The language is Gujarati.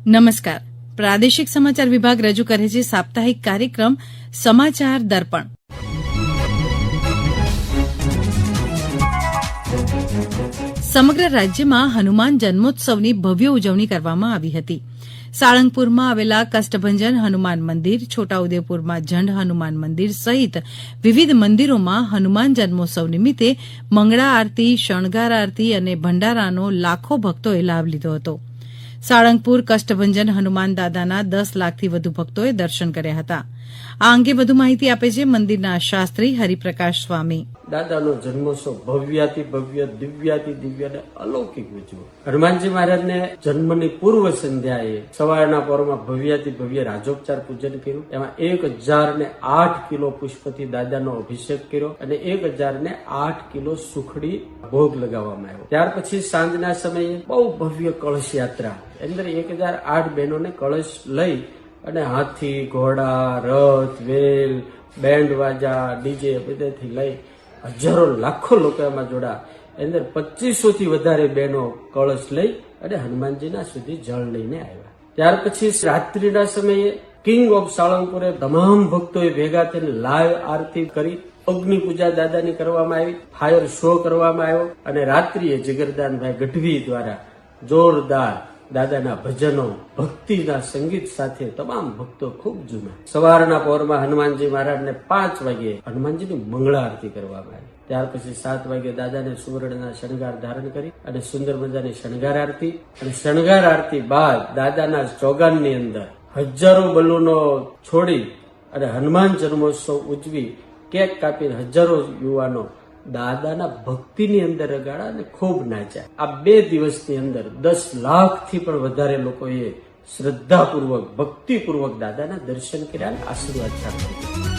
નમસ્કાર. પ્રાદેશિક સમાચાર વિભાગ રજૂ કરે છે સાપ્તાહિક કાર્યક્રમ સમાચાર દર્પણ. સમગ્ર રાજ્યમાં હનુમાન જન્મોત્સવની ભવ્ય ઉજવણી કરવામાં આવી હતી. સાળંગપુરમાં આવેલા કષ્ટભંજન હનુમાન મંદિર, છોટાઉદેપુરમાં ઝંડ હનુમાન મંદિર સહિત વિવિધ મંદિરોમાં હનુમાન જન્મોત્સવ નિમિત્તે મંગળા આરતી, શણગાર આરતી અને ભંડારાનો લાખો ભક્તોએ લાભ લીધો હતો. સાળંગપુર કષ્ટભંજન હનુમાન દાદાના 10 લાખથી વધુ ભક્તોએ દર્શન કર્યા હતા. આ અંગે વધુ માહિતી આપે છે મંદિરના શાસ્ત્રી હરિપ્રકાશ સ્વામી. દાદાનો જન્મોત્સવ ભવ્યાતિ ભવ્ય, દિવ્યાતિ દિવ્ય અને અલૌકિક ઉજવો. હનુમાનજી મહારાજને જન્મની પૂર્વ સંધ્યાએ સવારના પહોરમાં ભવ્યાતિ ભવ્ય રાજોપચાર પૂજન કર્યું. એમાં 1008 કિલો પુષ્પથી દાદાનો અભિષેક કર્યો અને 1008 કિલો સુખડી ભોગ લગાવવામાં આવ્યો. ત્યાર પછી સાંજના સમયે બહુ ભવ્ય કળશ યાત્રા, અંદર 1008 બહેનોને કળશ લઈ અને હાથી, ઘોડા, રથ, વેલ, બેન્ડ વાજા, ડીજે બધેથી લઈ હજારો લાખો લોકો એમાં જોડા. અંદર 2500 થી વધારે બહેનો કળશ લઈ અને હનુમાનજીના સુધી જળ લઈને આવ્યા. ત્યાર પછી રાત્રિના સમયે કિંગ ઓફ સાળંગપુરે તમામ ભક્તોએ ભેગા થઈને લાઈવ આરતી કરી, અગ્નિ પૂજા દાદાની કરવામાં આવી, ફાયર શો કરવામાં આવ્યો અને રાત્રિએ જગરદાનભાઈ ગઢવી દ્વારા જોરદાર દાદાના ભજનો, ભક્તિના સંગીત સાથે તમામ ભક્તો ખૂબ ઝૂમ્યા. સવારના પહોરમાં હનુમાનજી મહારાજને 5 વાગ્યે હનુમાનજીની મંગળા આરતી કરવામાં આવી. ત્યાર પછી 7 વાગ્યે દાદાને સુવર્ણના શણગાર ધારણ કરી અને સુંદર મજાની શણગાર આરતી, અને શણગાર આરતી બાદ દાદાના ચોગાનની અંદર હજારો બલૂનો છોડી અને હનુમાન જન્મોત્સવ ઉજવી કેક કાપીને હજારો યુવાનો દાદાના ભક્તિની અંદર રગાડા અને ખૂબ નાચ્યા. આ 2 દિવસની અંદર 10 લાખથી પણ વધારે લોકોએ શ્રદ્ધાપૂર્વક, ભક્તિપૂર્વક દાદાના દર્શન કર્યા અને આશીર્વાદ પ્રાપ્ત કર્યા.